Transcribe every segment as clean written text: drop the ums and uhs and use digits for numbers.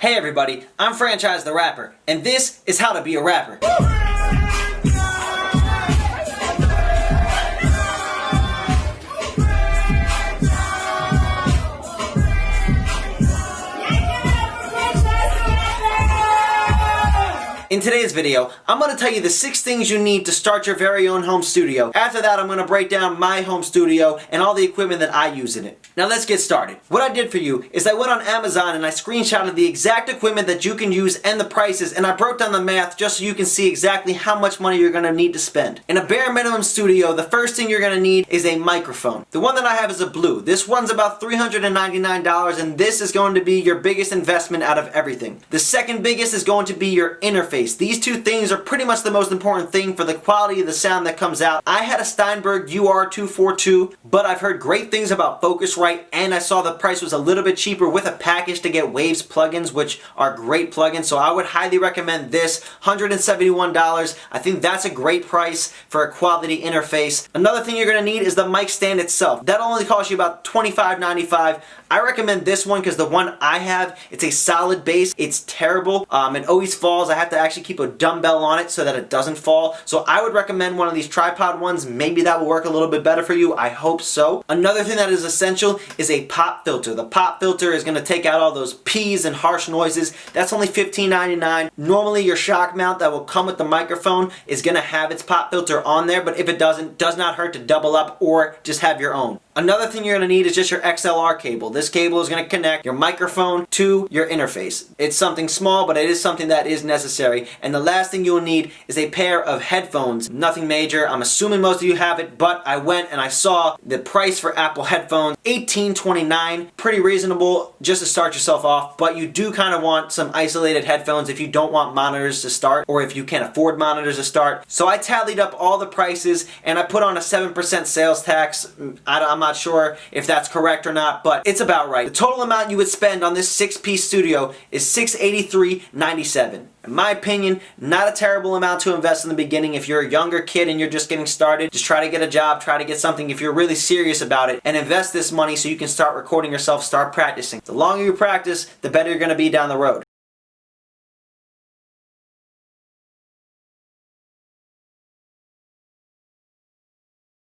Hey everybody, I'm Franchise the Rapper, and this is how to be a rapper. In today's video, I'm going to tell you the 6 things you need to start your very own home studio. After that, I'm going to break down my home studio and all the equipment that I use in it. Now let's get started. What I did for you is I went on Amazon and I screenshotted the exact equipment that you can use and the prices, and I broke down the math just so you can see exactly how much money you're going to need to spend. In a bare minimum studio, the first thing you're going to need is a microphone. The one that I have is a Blue. This one's about $399, and this is going to be your biggest investment out of everything. The second biggest is going to be your interface. These two things are pretty much the most important thing for the quality of the sound that comes out. I had a Steinberg UR242, but I've heard great things about FocusRite, and I saw the price was a little bit cheaper with a package to get Waves plugins, which are great plugins, so I would highly recommend this. $171. I think that's a great price for a quality interface. Another thing you're going to need is the mic stand itself. That'll only cost you about $25.95. I recommend this one because the one I have, it's a solid base. It's terrible. It always falls. I have to actually keep a dumbbell on it so that it doesn't fall. So I would recommend one of these tripod ones. Maybe that will work a little bit better for you. I hope so. Another thing that is essential is a pop filter. The pop filter is going to take out all those P's and harsh noises. That's only $15.99. Normally your shock mount that will come with the microphone is going to have its pop filter on there, but if it doesn't, does not hurt to double up or just have your own. Another thing you're going to need is just your XLR cable. This cable is going to connect your microphone to your interface. It's something small, but it is something that is necessary. And the last thing you'll need is a pair of headphones. Nothing major. I'm assuming most of you have it, but I went and I saw the price for Apple headphones, $18.29. Pretty reasonable just to start yourself off, but you do kind of want some isolated headphones if you don't want monitors to start, or if you can't afford monitors to start. So I tallied up all the prices and I put on a 7% sales tax. I'm not sure if that's correct or not, but it's about right. The total amount you would spend on this 6-piece studio is $683.97. In my opinion, not a terrible amount to invest in the beginning. If you're a younger kid and you're just getting started, just try to get a job, try to get something if you're really serious about it, and invest this money so you can start recording yourself, start practicing. The longer you practice, the better you're going to be down the road.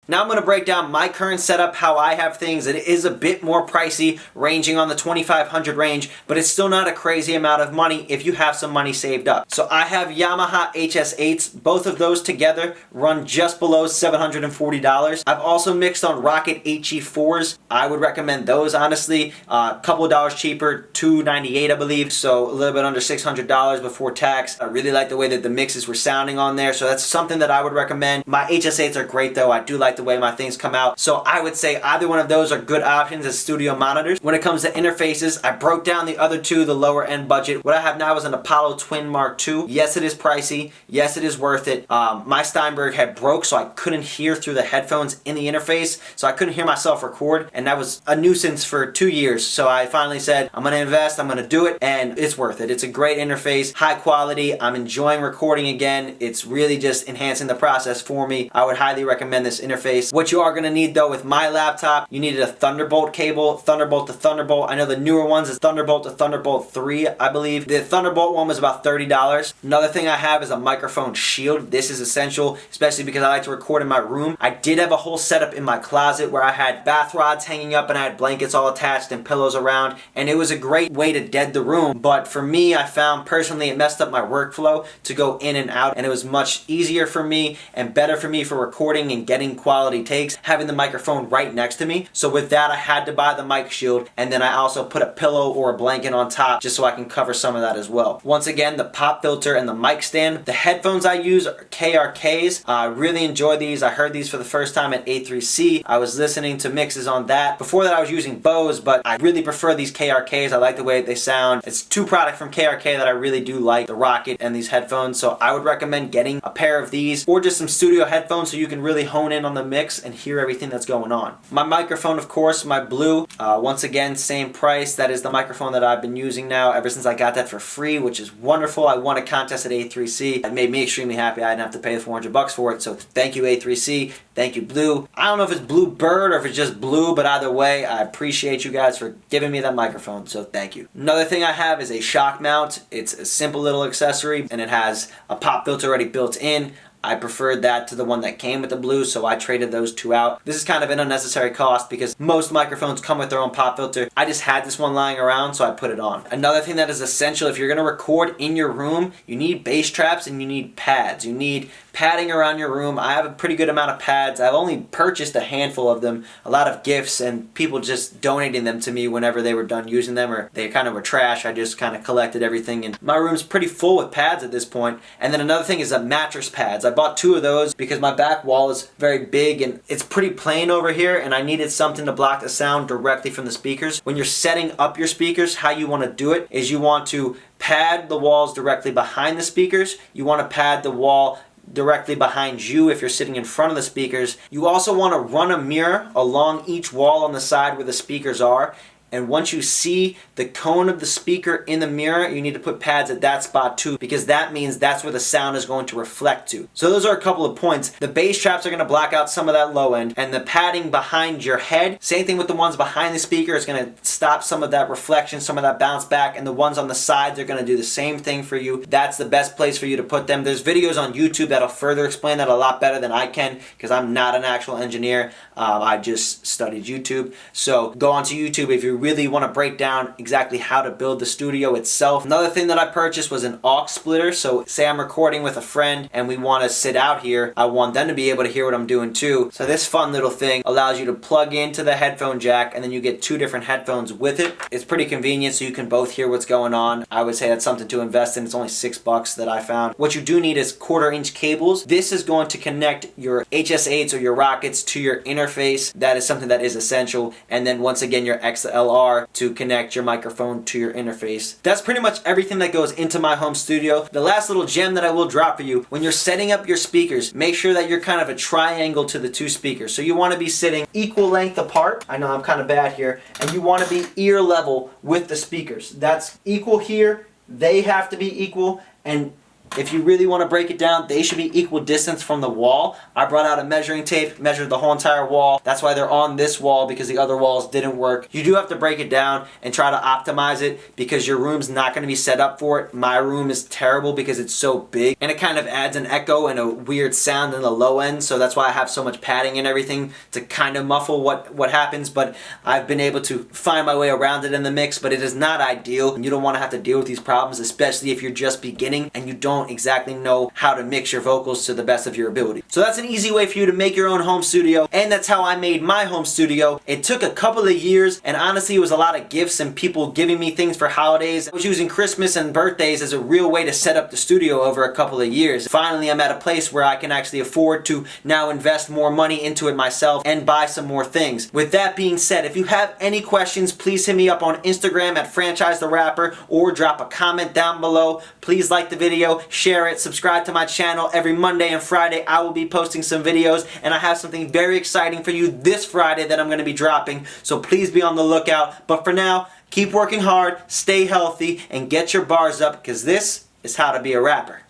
Now I'm going to break down my current setup, how I have things. It is a bit more pricey, ranging on the $2,500 range, but it's still not a crazy amount of money if you have some money saved up. So I have Yamaha HS8s. Both of those together run just below $740. I've also mixed on Rocket HE4s. I would recommend those, honestly. A couple of dollars cheaper, $298 I believe, so a little bit under $600 before tax. I really like the way that the mixes were sounding on there, so that's something that I would recommend. My HS8s are great though. I do like the way my things come out. So I would say either one of those are good options as studio monitors. When it comes to interfaces, I broke down the other two, the lower end budget. What I have now is an Apollo Twin Mark II. Yes, it is pricey. Yes, it is worth it. My Steinberg had broke, so I couldn't hear through the headphones in the interface. So I couldn't hear myself record, and that was a nuisance for 2 years. So I finally said, I'm going to invest, I'm going to do it, and it's worth it. It's a great interface, high quality. I'm enjoying recording again. It's really just enhancing the process for me. I would highly recommend this interface. What you are going to need though with my laptop, you needed a Thunderbolt cable, Thunderbolt to Thunderbolt. I know the newer ones is Thunderbolt to Thunderbolt 3, I believe. The Thunderbolt one was about $30. Another thing I have is a microphone shield. This is essential, especially because I like to record in my room. I did have a whole setup in my closet where I had bath rods hanging up and I had blankets all attached and pillows around, and it was a great way to dead the room. But for me, I found personally it messed up my workflow to go in and out, and it was much easier for me and better for me for recording and getting quality takes having the microphone right next to me. So with that, I had to buy the mic shield, and then I also put a pillow or a blanket on top just so I can cover some of that as well. Once again, the pop filter and the mic stand. The headphones I use are KRKs. I really enjoy these. I heard these for the first time at A3C. I was listening to mixes on that. Before that I was using Bose, but I really prefer these KRKs. I like the way they sound. It's two products from KRK that I really do like, the Rocket and these headphones. So I would recommend getting a pair of these or just some studio headphones so you can really hone in on the the mix and hear everything that's going on. My microphone, of course, my Blue, once again, same price. That is the microphone that I've been using now ever since I got that for free, which is wonderful. I won a contest at A3C. It made me extremely happy. I didn't have to pay the $400 for it, so thank you, A3C. Thank you, Blue. I don't know if it's Bluebird or if it's just Blue, but either way, I appreciate you guys for giving me that microphone, so thank you. Another thing I have is a shock mount. It's a simple little accessory, and it has a pop filter already built in. I preferred that to the one that came with the Blue, so I traded those two out. This is kind of an unnecessary cost because most microphones come with their own pop filter. I just had this one lying around, so I put it on. Another thing that is essential if you're going to record in your room, you need bass traps and you need pads. You need padding around your room. I have a pretty good amount of pads. I've only purchased a handful of them, a lot of gifts, and people just donating them to me whenever they were done using them, or they kind of were trash. I just kind of collected everything, and my room's pretty full with pads at this point. And then another thing is mattress pads. I bought 2 of those because my back wall is very big and it's pretty plain over here, and I needed something to block the sound directly from the speakers. When you're setting up your speakers, how you want to do it is you want to pad the walls directly behind the speakers. You want to pad the wall directly behind you if you're sitting in front of the speakers. You also want to run a mirror along each wall on the side where the speakers are. And once you see the cone of the speaker in the mirror, you need to put pads at that spot too, because that means that's where the sound is going to reflect to. So those are a couple of points. The bass traps are going to block out some of that low end, and the padding behind your head, same thing with the ones behind the speaker, is going to stop some of that reflection, some of that bounce back, and the ones on the sides are going to do the same thing for you. That's the best place for you to put them. There's videos on YouTube that'll further explain that a lot better than I can, because I'm not an actual engineer. I just studied YouTube. So go onto YouTube if you really want to break down exactly how to build the studio itself. Another thing that I purchased was an aux splitter. So say I'm recording with a friend and we want to sit out here, I want them to be able to hear what I'm doing too. So this fun little thing allows you to plug into the headphone jack, and then you get 2 different headphones with it. It's pretty convenient, so you can both hear what's going on. I would say that's something to invest in. It's only $6 that I found. What you do need is 1/4-inch cables. This is going to connect your HS8s or your Rockets to your interface. That is something that is essential. And then once again, your XLR to connect your microphone to your interface. That's pretty much everything that goes into my home studio. The last little gem that I will drop for you, when you're setting up your speakers, make sure that you're kind of a triangle to the 2 speakers. So you want to be sitting equal length apart. I know I'm kind of bad here. And you want to be ear level with the speakers. That's equal here. They have to be equal, and if you really want to break it down, they should be equal distance from the wall. I brought out a measuring tape, measured the whole entire wall. That's why they're on this wall, because the other walls didn't work. You do have to break it down and try to optimize it, because your room's not going to be set up for it. My room is terrible because it's so big, and it kind of adds an echo and a weird sound in the low end, so that's why I have so much padding and everything to kind of muffle what happens. But I've been able to find my way around it in the mix, but it is not ideal. You don't want to have to deal with these problems, especially if you're just beginning and you don't exactly know how to mix your vocals to the best of your ability. So that's an easy way for you to make your own home studio, and that's how I made my home studio. It took a couple of years, and honestly it was a lot of gifts and people giving me things for holidays. I was using Christmas and birthdays as a real way to set up the studio over a couple of years. Finally, I'm at a place where I can actually afford to now invest more money into it myself and buy some more things. With that being said, if you have any questions, please hit me up on Instagram at Franchise the Rapper, or drop a comment down below. Please like the video, share it, subscribe to my channel. Every Monday and Friday I will be posting some videos, and I have something very exciting for you this Friday that I'm going to be dropping, so please be on the lookout. But for now, keep working hard, stay healthy, and get your bars up, because this is how to be a rapper.